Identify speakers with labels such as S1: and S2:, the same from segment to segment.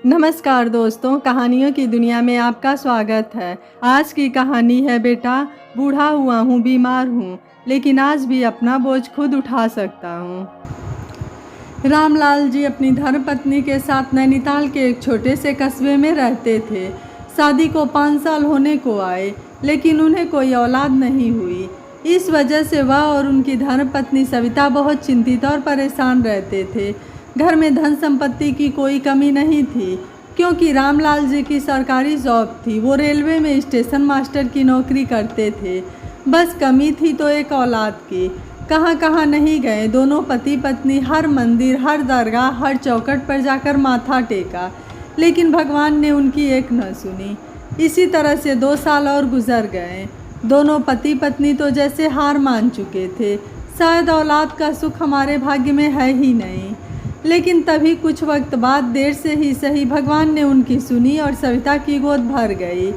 S1: नमस्कार दोस्तों, कहानियों की दुनिया में आपका स्वागत है। आज की कहानी है बेटा, बूढ़ा हुआ हूँ, बीमार हूँ, लेकिन आज भी अपना बोझ खुद उठा सकता हूँ। रामलाल जी अपनी धर्मपत्नी के साथ नैनीताल के एक छोटे से कस्बे में रहते थे। शादी को 5 साल होने को आए, लेकिन उन्हें कोई औलाद नहीं हुई। इस वजह से वह और उनकी धर्मपत्नी सविता बहुत चिंतित और परेशान रहते थे। घर में धन संपत्ति की कोई कमी नहीं थी, क्योंकि रामलाल जी की सरकारी जॉब थी। वो रेलवे में स्टेशन मास्टर की नौकरी करते थे। बस कमी थी तो एक औलाद की। कहाँ कहाँ नहीं गए दोनों पति पत्नी, हर मंदिर, हर दरगाह, हर चौखट पर जाकर माथा टेका, लेकिन भगवान ने उनकी एक न सुनी। इसी तरह से 2 साल और गुजर गए। दोनों पति पत्नी तो जैसे हार मान चुके थे। शायद औलाद का सुख हमारे भाग्य में है ही नहीं। लेकिन तभी कुछ वक्त बाद, देर से ही सही, भगवान ने उनकी सुनी और सविता की गोद भर गई।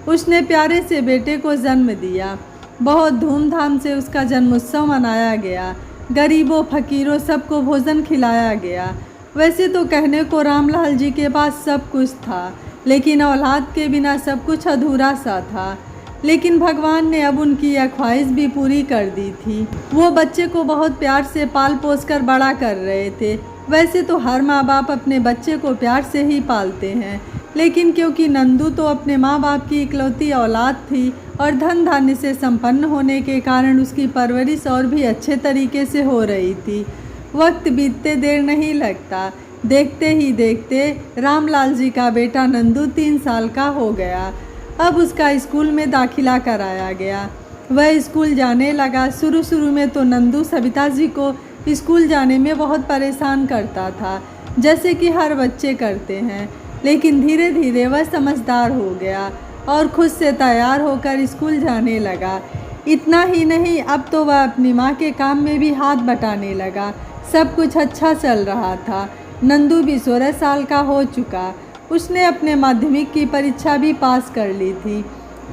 S1: उसने प्यारे से बेटे को जन्म दिया। बहुत धूमधाम से उसका जन्मोत्सव मनाया गया। गरीबों फकीरों सबको भोजन खिलाया गया। वैसे तो कहने को रामलाल जी के पास सब कुछ था, लेकिन औलाद के बिना सब कुछ अधूरा सा था। लेकिन भगवान ने अब उनकी यह ख्वाहिश भी पूरी कर दी थी। वो बच्चे को बहुत प्यार से पाल पोस कर बड़ा कर रहे थे। वैसे तो हर माँ बाप अपने बच्चे को प्यार से ही पालते हैं, लेकिन क्योंकि नंदू तो अपने माँ बाप की इकलौती औलाद थी और धन धान्य से संपन्न होने के कारण उसकी परवरिश और भी अच्छे तरीके से हो रही थी। वक्त बीतते देर नहीं लगता। देखते ही देखते रामलाल जी का बेटा नंदू 3 साल का हो गया। अब उसका स्कूल में दाखिला कराया गया। वह स्कूल जाने लगा। शुरू में तो नंदू सविता जी को स्कूल जाने में बहुत परेशान करता था, जैसे कि हर बच्चे करते हैं। लेकिन धीरे धीरे वह समझदार हो गया और खुद से तैयार होकर स्कूल जाने लगा। इतना ही नहीं, अब तो वह अपनी माँ के काम में भी हाथ बटाने लगा। सब कुछ अच्छा चल रहा था। नंदू भी 16 साल का हो चुका। उसने अपने माध्यमिक की परीक्षा भी पास कर ली थी।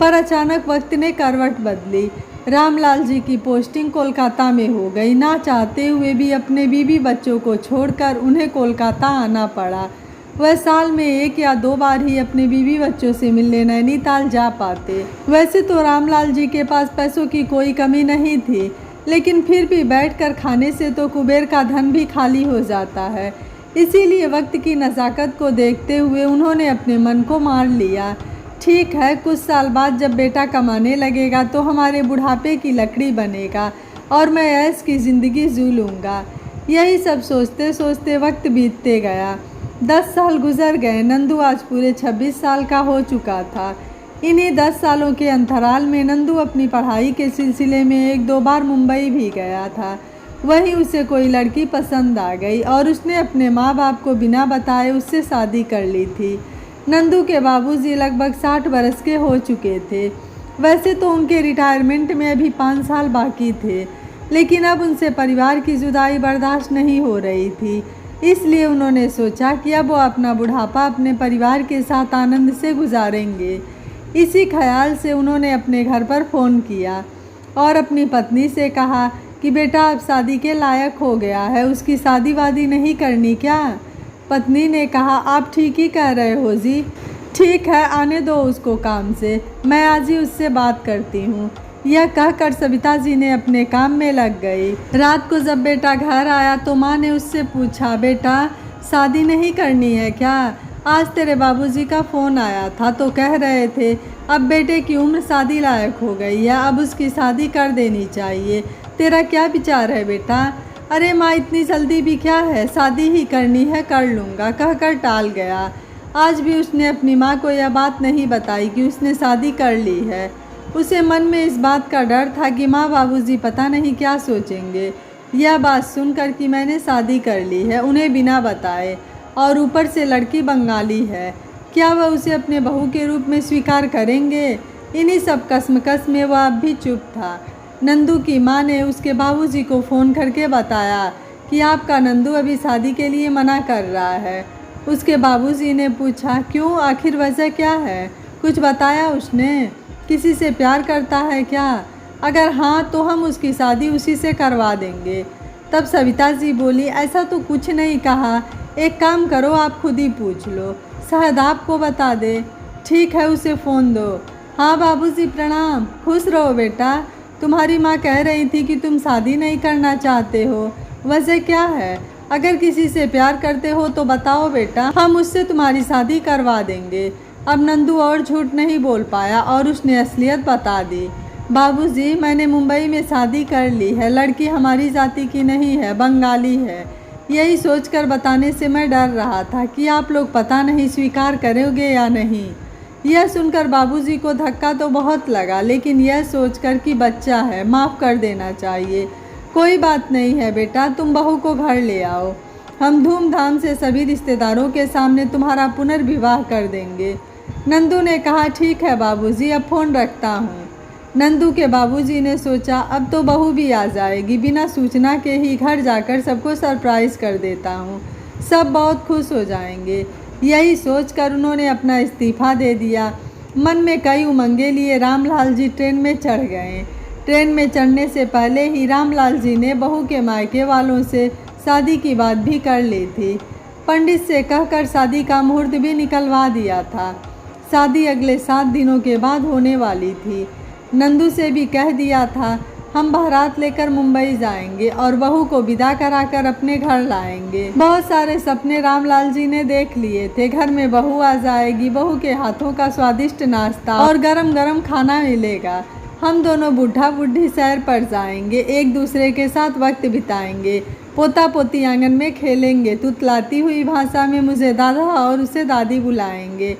S1: पर अचानक वक्त ने करवट बदली। रामलाल जी की पोस्टिंग कोलकाता में हो गई। ना चाहते हुए भी अपने बीवी बच्चों को छोड़कर उन्हें कोलकाता आना पड़ा। वह साल में 1 या 2 बार ही अपने बीवी बच्चों से मिलने नैनीताल जा पाते। वैसे तो रामलाल जी के पास पैसों की कोई कमी नहीं थी, लेकिन फिर भी बैठकर खाने से तो कुबेर का धन भी खाली हो जाता है। इसीलिए वक्त की नज़ाकत को देखते हुए उन्होंने अपने मन को मार लिया। ठीक है, कुछ साल बाद जब बेटा कमाने लगेगा तो हमारे बुढ़ापे की लकड़ी बनेगा और मैं ऐश की ज़िंदगी जी लूँगा। यही सब सोचते सोचते वक्त बीतते गया। 10 साल गुजर गए। नंदू आज पूरे 26 साल का हो चुका था। इन्हीं 10 सालों के अंतराल में नंदू अपनी पढ़ाई के सिलसिले में 1-2 बार मुंबई भी गया था। वहीं उसे कोई लड़की पसंद आ गई और उसने अपने माँ बाप को बिना बताए उससे शादी कर ली थी। नंदू के बाबूजी लगभग 60 बरस के हो चुके थे। वैसे तो उनके रिटायरमेंट में अभी 5 साल बाकी थे, लेकिन अब उनसे परिवार की जुदाई बर्दाश्त नहीं हो रही थी। इसलिए उन्होंने सोचा कि अब वो अपना बुढ़ापा अपने परिवार के साथ आनंद से गुजारेंगे। इसी ख्याल से उन्होंने अपने घर पर फ़ोन किया और अपनी पत्नी से कहा कि बेटा अब शादी के लायक हो गया है, उसकी शादी वादी नहीं करनी क्या? पत्नी ने कहा, आप ठीक ही कह रहे हो जी। ठीक है, आने दो उसको काम से, मैं आज ही उससे बात करती हूँ। यह कहकर सविता जी ने अपने काम में लग गई। रात को जब बेटा घर आया तो माँ ने उससे पूछा, बेटा शादी नहीं करनी है क्या? आज तेरे बाबूजी का फ़ोन आया था तो कह रहे थे अब बेटे की उम्र शादी लायक हो गई है, अब उसकी शादी कर देनी चाहिए। तेरा क्या विचार है बेटा? अरे माँ, इतनी जल्दी भी क्या है, शादी ही करनी है, कर लूँगा, कहकर टाल गया। आज भी उसने अपनी माँ को यह बात नहीं बताई कि उसने शादी कर ली है। उसे मन में इस बात का डर था कि माँ बाबूजी पता नहीं क्या सोचेंगे। यह बात सुनकर कि मैंने शादी कर ली है उन्हें बिना बताए, और ऊपर से लड़की बंगाली है, क्या वह उसे अपने बहू के रूप में स्वीकार करेंगे? इन्हीं सब कसमकस में वह अब भी चुप था। नंदू की माँ ने उसके बाबूजी को फ़ोन करके बताया कि आपका नंदू अभी शादी के लिए मना कर रहा है। उसके बाबूजी ने पूछा, क्यों, आखिर वजह क्या है? कुछ बताया उसने? किसी से प्यार करता है क्या? अगर हाँ तो हम उसकी शादी उसी से करवा देंगे। तब सविता जी बोली, ऐसा तो कुछ नहीं कहा, एक काम करो, आप खुद ही पूछ लो, शायद आपको बता दे। ठीक है, उसे फ़ोन दो। हाँ बाबूजी प्रणाम। खुश रहो बेटा। तुम्हारी माँ कह रही थी कि तुम शादी नहीं करना चाहते हो, वजह क्या है? अगर किसी से प्यार करते हो तो बताओ बेटा, हम उससे तुम्हारी शादी करवा देंगे। अब नंदू और झूठ नहीं बोल पाया और उसने असलियत बता दी। बाबूजी, मैंने मुंबई में शादी कर ली है। लड़की हमारी जाति की नहीं है, बंगाली है। यही सोचकर बताने से मैं डर रहा था कि आप लोग पता नहीं स्वीकार करोगे या नहीं। यह सुनकर बाबूजी को धक्का तो बहुत लगा, लेकिन यह सोचकर कि बच्चा है, माफ़ कर देना चाहिए। कोई बात नहीं है बेटा, तुम बहू को घर ले आओ। हम धूमधाम से सभी रिश्तेदारों के सामने तुम्हारा पुनर्विवाह कर देंगे। नंदू ने कहा, ठीक है बाबूजी, अब फ़ोन रखता हूँ। नंदू के बाबूजी ने सोचा, अब तो बहू भी आ जाएगी, बिना सूचना के ही घर जाकर सबको सरप्राइज़ कर देता हूँ, सब बहुत खुश हो जाएंगे। यही सोचकर उन्होंने अपना इस्तीफ़ा दे दिया। मन में कई उमंगें लिए रामलाल जी ट्रेन में चढ़ गए। ट्रेन में चढ़ने से पहले ही रामलाल जी ने बहू के मायके वालों से शादी की बात भी कर ली थी। पंडित से कहकर शादी का मुहूर्त भी निकलवा दिया था। शादी अगले 7 दिनों के बाद होने वाली थी। नंदू से भी कह दिया था, हम बारात लेकर मुंबई जाएंगे और बहू को विदा कराकर अपने घर लाएंगे। बहुत सारे सपने रामलाल जी ने देख लिए थे। घर में बहू आ जाएगी, बहू के हाथों का स्वादिष्ट नाश्ता और गरम गरम खाना मिलेगा। हम दोनों बूढ़ा बूढ़ी सैर पर जाएंगे, एक दूसरे के साथ वक्त बिताएंगे, पोता पोती आंगन में खेलेंगे, तुतलाती हुई भाषा में मुझे दादा और उसे दादी बुलाएंगे।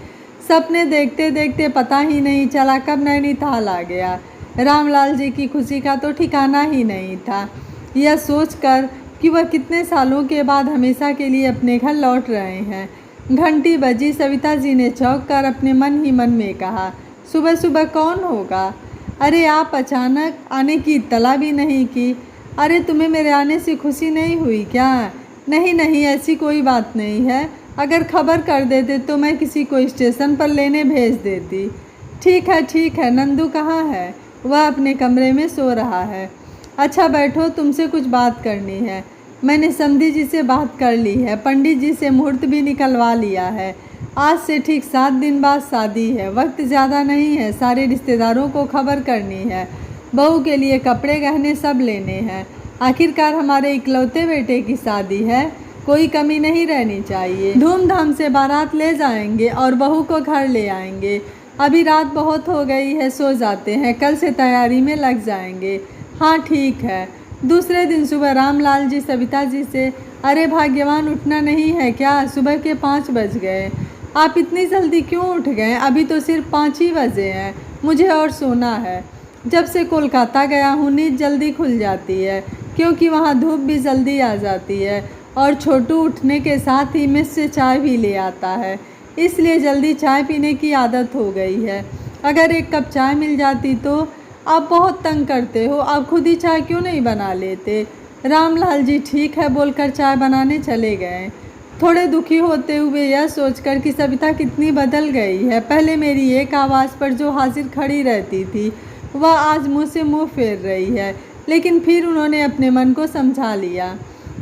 S1: सपने देखते देखते पता ही नहीं चला कब नैनीताल आ गया। रामलाल जी की खुशी का तो ठिकाना ही नहीं था। यह सोचकर कि वह कितने सालों के बाद हमेशा के लिए अपने घर लौट रहे हैं। घंटी बजी। सविता जी ने चौंक कर अपने मन ही मन में कहा, सुबह सुबह कौन होगा? अरे आप अचानक आने की इत्तला भी नहीं की। अरे तुम्हें मेरे आने से खुशी नहीं हुई क्या? नहीं नहीं, ऐसी कोई बात नहीं है। अगर खबर कर देते तो मैं किसी को स्टेशन पर लेने भेज देती। ठीक है। नंदू कहाँ है? वह अपने कमरे में सो रहा है। अच्छा बैठो, तुमसे कुछ बात करनी है। मैंने समधी जी से बात कर ली है, पंडित जी से मुहूर्त भी निकलवा लिया है। आज से ठीक 7 दिन बाद शादी है। वक्त ज़्यादा नहीं है, सारे रिश्तेदारों को खबर करनी है। बहू के लिए कपड़े गहने सब लेने हैं। आखिरकार हमारे इकलौते बेटे की शादी है, कोई कमी नहीं रहनी चाहिए। धूमधाम से बारात ले जाएंगे और बहू को घर ले आएंगे। अभी रात बहुत हो गई है, सो जाते हैं, कल से तैयारी में लग जाएंगे। हाँ ठीक है। दूसरे दिन सुबह रामलाल जी सविता जी से, अरे भाग्यवान, उठना नहीं है क्या? सुबह के 5 बज गए। आप इतनी जल्दी क्यों उठ गए? अभी तो सिर्फ 5 ही बजे हैं, मुझे और सोना है। जब से कोलकाता गया हूँ नींद जल्दी खुल जाती है, क्योंकि वहाँ धूप भी जल्दी आ जाती है और छोटू उठने के साथ ही मेस से चाय भी ले आता है, इसलिए जल्दी चाय पीने की आदत हो गई है। अगर एक कप चाय मिल जाती तो। आप बहुत तंग करते हो, आप खुद ही चाय क्यों नहीं बना लेते? रामलाल जी ठीक है बोलकर चाय बनाने चले गए, थोड़े दुखी होते हुए यह सोचकर कि सविता कितनी बदल गई है। पहले मेरी एक आवाज़ पर जो हाजिर खड़ी रहती थी, वह आज मुँह से मुँह फेर रही है। लेकिन फिर उन्होंने अपने मन को समझा लिया।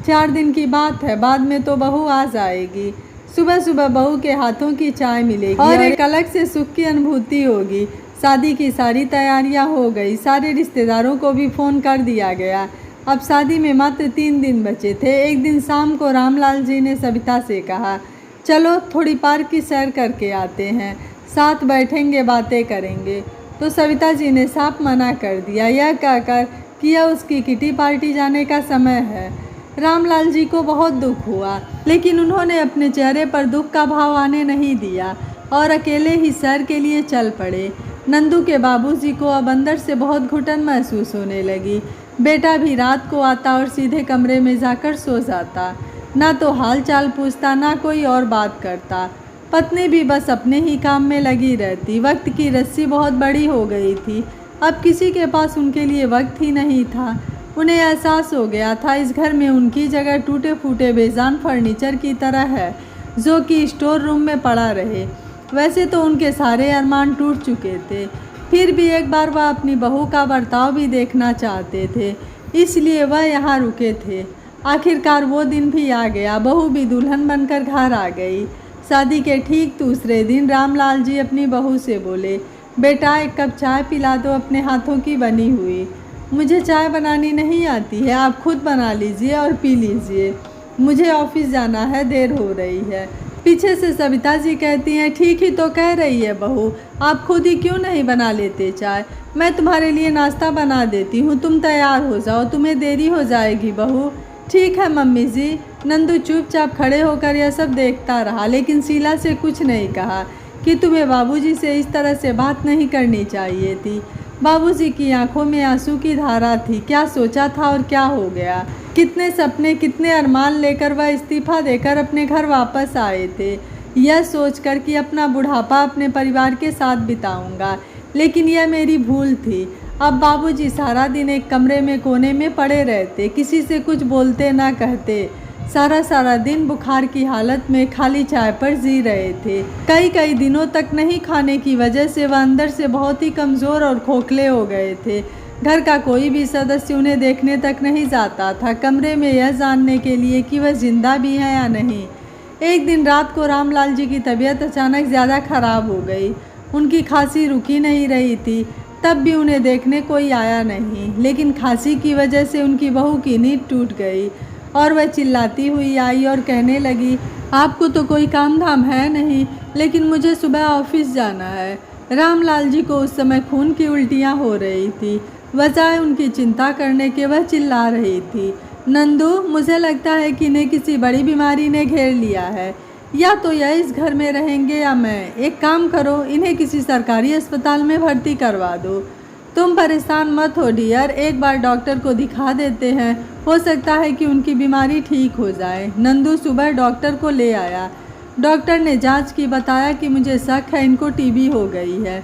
S1: 4 दिन की बात है, बाद में तो बहू आ जाएगी। सुबह सुबह बहू के हाथों की चाय मिलेगी और एक अलग से सुख की अनुभूति होगी। शादी की सारी तैयारियां हो गई, सारे रिश्तेदारों को भी फ़ोन कर दिया गया। अब शादी में मात्र 3 दिन बचे थे। एक दिन शाम को रामलाल जी ने सविता से कहा, चलो थोड़ी पार्क की सैर करके आते हैं, साथ बैठेंगे, बातें करेंगे। तो सविता जी ने साफ मना कर दिया, यह कहकर कि यह उसकी किटी पार्टी जाने का समय है। रामलाल जी को बहुत दुख हुआ, लेकिन उन्होंने अपने चेहरे पर दुख का भाव आने नहीं दिया और अकेले ही सैर के लिए चल पड़े। नंदू के बाबूजी को अब अंदर से बहुत घुटन महसूस होने लगी। बेटा भी रात को आता और सीधे कमरे में जाकर सो जाता, ना तो हाल चाल पूछता, ना कोई और बात करता। पत्नी भी बस अपने ही काम में लगी रहती। वक्त की रस्सी बहुत बड़ी हो गई थी, अब किसी के पास उनके लिए वक्त ही नहीं था। उन्हें एहसास हो गया था इस घर में उनकी जगह टूटे फूटे बेजान फर्नीचर की तरह है, जो कि स्टोर रूम में पड़ा रहे। वैसे तो उनके सारे अरमान टूट चुके थे, फिर भी एक बार वह अपनी बहू का बर्ताव भी देखना चाहते थे, इसलिए वह यहाँ रुके थे। आखिरकार वो दिन भी आ गया। बहू भी दुल्हन बनकर घर आ गई। शादी के ठीक दूसरे दिन रामलाल जी अपनी बहू से बोले, बेटा एक कप चाय पिला दो अपने हाथों की बनी हुई। मुझे चाय बनानी नहीं आती है, आप खुद बना लीजिए और पी लीजिए। मुझे ऑफिस जाना है, देर हो रही है। पीछे से सविता जी कहती हैं, ठीक ही तो कह रही है बहू, आप खुद ही क्यों नहीं बना लेते चाय? मैं तुम्हारे लिए नाश्ता बना देती हूँ, तुम तैयार हो जाओ, तुम्हें देरी हो जाएगी बहू। ठीक है मम्मी जी। नंदू चुपचाप खड़े होकर यह सब देखता रहा, लेकिन शीला से कुछ नहीं कहा कि तुम्हें बाबूजी से इस तरह से बात नहीं करनी चाहिए थी। बाबूजी की आंखों में आंसू की धारा थी। क्या सोचा था और क्या हो गया? कितने सपने, कितने अरमान लेकर वह इस्तीफा देकर अपने घर वापस आए थे, यह सोचकर कि अपना बुढ़ापा अपने परिवार के साथ बिताऊंगा। लेकिन यह मेरी भूल थी। अब बाबूजी सारा दिन एक कमरे में कोने में पड़े रहते, किसी से कुछ बोलते ना कहते, सारा दिन बुखार की हालत में खाली चाय पर जी रहे थे। कई दिनों तक नहीं खाने की वजह से वह अंदर से बहुत ही कमज़ोर और खोखले हो गए थे। घर का कोई भी सदस्य उन्हें देखने तक नहीं जाता था, कमरे में यह जानने के लिए कि वह जिंदा भी है या नहीं। एक दिन रात को रामलाल जी की तबीयत अचानक ज़्यादा खराब हो गई। उनकी खांसी रुकी नहीं रही थी, तब भी उन्हें देखने कोई आया नहीं। लेकिन खांसी की वजह से उनकी बहू की नींद टूट गई और वह चिल्लाती हुई आई और कहने लगी, आपको तो कोई काम धाम है नहीं, लेकिन मुझे सुबह ऑफिस जाना है। रामलाल जी को उस समय खून की उल्टियाँ हो रही थी। बजाय उनकी चिंता करने के वह चिल्ला रही थी, नंदू मुझे लगता है कि इन्हें किसी बड़ी बीमारी ने घेर लिया है। या तो यह इस घर में रहेंगे या मैं। एक काम करो, इन्हें किसी सरकारी अस्पताल में भर्ती करवा दो। तुम परेशान मत हो डियर, एक बार डॉक्टर को दिखा देते हैं, हो सकता है कि उनकी बीमारी ठीक हो जाए। नंदू सुबह डॉक्टर को ले आया। डॉक्टर ने जांच की, बताया कि मुझे शक है इनको टीबी हो गई है,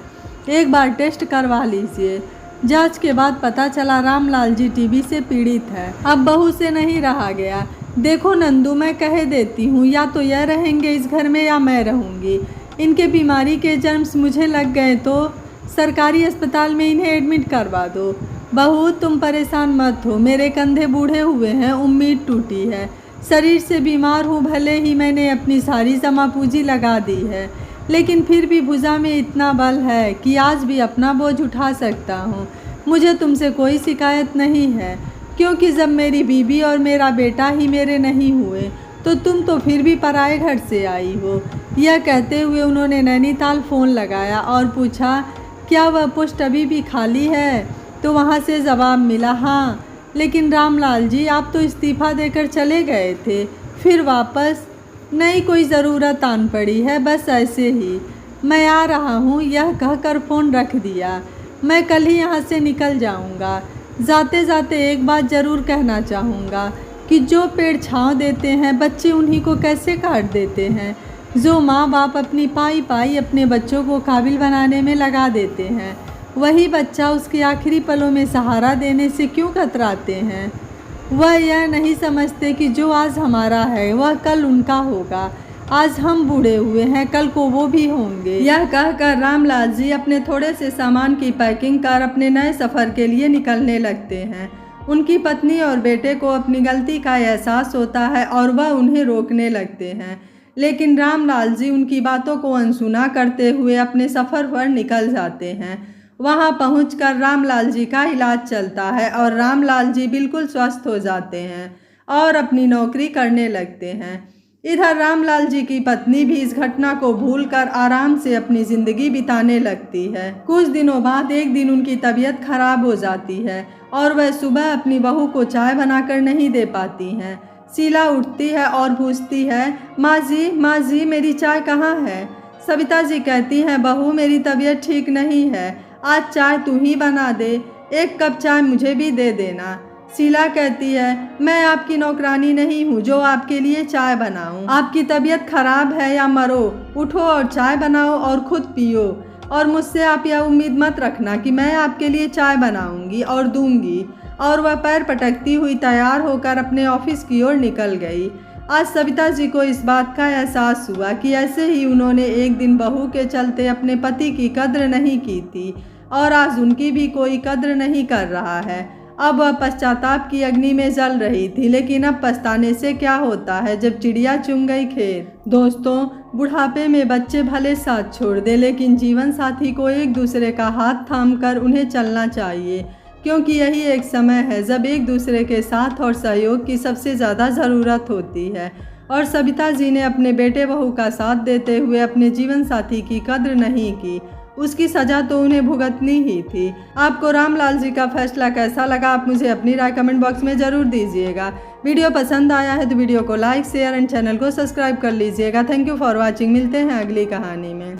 S1: एक बार टेस्ट करवा लीजिए। जांच के बाद पता चला रामलाल जी टीबी से पीड़ित है। अब बहू से नहीं रहा गया। देखो नंदू, मैं कह देती हूँ, या तो यह रहेंगे इस घर में या मैं रहूँगी। इनके बीमारी के जर्म्स मुझे लग गए तो सरकारी अस्पताल में इन्हें एडमिट करवा दो। बहू तुम परेशान मत हो, मेरे कंधे बूढ़े हुए हैं, उम्मीद टूटी है, शरीर से बीमार हूँ। भले ही मैंने अपनी सारी जमा पूंजी लगा दी है, लेकिन फिर भी भुजा में इतना बल है कि आज भी अपना बोझ उठा सकता हूँ। मुझे तुमसे कोई शिकायत नहीं है, क्योंकि जब मेरी बीबी और मेरा बेटा ही मेरे नहीं हुए तो तुम तो फिर भी पराए घर से आई हो। यह कहते हुए उन्होंने नैनीताल फ़ोन लगाया और पूछा, क्या वह पोस्ट अभी भी खाली है? तो वहाँ से जवाब मिला, हाँ। लेकिन रामलाल जी, आप तो इस्तीफ़ा देकर चले गए थे, फिर वापस? नहीं, कोई ज़रूरत आन पड़ी है, बस ऐसे ही। मैं आ रहा हूँ, यह कहकर फ़ोन रख दिया। मैं कल ही यहाँ से निकल जाऊँगा। जाते जाते एक बात ज़रूर कहना चाहूँगा कि जो पेड़ छाँव देते हैं, बच्चे उन्हीं को कैसे काट देते हैं। जो माँ बाप अपनी पाई अपने बच्चों को काबिल बनाने में लगा देते हैं, वही बच्चा उसके आखिरी पलों में सहारा देने से क्यों कतराते हैं। वह यह नहीं समझते कि जो आज हमारा है वह कल उनका होगा। आज हम बूढ़े हुए हैं, कल को वो भी होंगे। यह कहकर रामलाल जी अपने थोड़े से सामान की पैकिंग कर अपने नए सफ़र के लिए निकलने लगते हैं। उनकी पत्नी और बेटे को अपनी गलती का एहसास होता है और वह उन्हें रोकने लगते हैं, लेकिन रामलाल जी उनकी बातों को अनसुना करते हुए अपने सफ़र पर निकल जाते हैं। वहां पहुंचकर रामलाल जी का इलाज चलता है और रामलाल जी बिल्कुल स्वस्थ हो जाते हैं और अपनी नौकरी करने लगते हैं। इधर रामलाल जी की पत्नी भी इस घटना को भूलकर आराम से अपनी ज़िंदगी बिताने लगती है। कुछ दिनों बाद एक दिन उनकी तबीयत खराब हो जाती है और वह सुबह अपनी बहू को चाय बनाकर नहीं दे पाती हैं। शीला उठती है और पूछती है, माँ जी मेरी चाय कहाँ है? सविता जी कहती हैं, बहू मेरी तबीयत ठीक नहीं है, आज चाय तू ही बना दे, एक कप चाय मुझे भी दे देना। शीला कहती है, मैं आपकी नौकरानी नहीं हूँ जो आपके लिए चाय बनाऊँ। आपकी तबीयत खराब है या मरो, उठो और चाय बनाओ और खुद पियो, और मुझसे आप यह उम्मीद मत रखना कि मैं आपके लिए चाय बनाऊंगी और दूंगी। और वह पैर पटकती हुई तैयार होकर अपने ऑफिस की ओर निकल गई। आज सविता जी को इस बात का एहसास हुआ कि ऐसे ही उन्होंने एक दिन बहू के चलते अपने पति की कद्र नहीं की थी और आज उनकी भी कोई कद्र नहीं कर रहा है। अब वह पश्चाताप की अग्नि में जल रही थी, लेकिन अब पछताने से क्या होता है जब चिड़िया चुन गई खेत। दोस्तों, बुढ़ापे में बच्चे भले साथ छोड़ दे, लेकिन जीवन साथी को एक दूसरे का हाथ थामकर उन्हें चलना चाहिए, क्योंकि यही एक समय है जब एक दूसरे के साथ और सहयोग की सबसे ज़्यादा ज़रूरत होती है। और सविता जी ने अपने बेटे बहू का साथ देते हुए अपने जीवन साथी की कद्र नहीं की। उसकी सज़ा तो उन्हें भुगतनी ही थी। आपको रामलाल जी का फैसला कैसा लगा, आप मुझे अपनी राय कमेंट बॉक्स में ज़रूर दीजिएगा। वीडियो पसंद आया है तो वीडियो को लाइक, शेयर एंड चैनल को सब्सक्राइब कर लीजिएगा। Thank you for watching. मिलते हैं अगली कहानी में।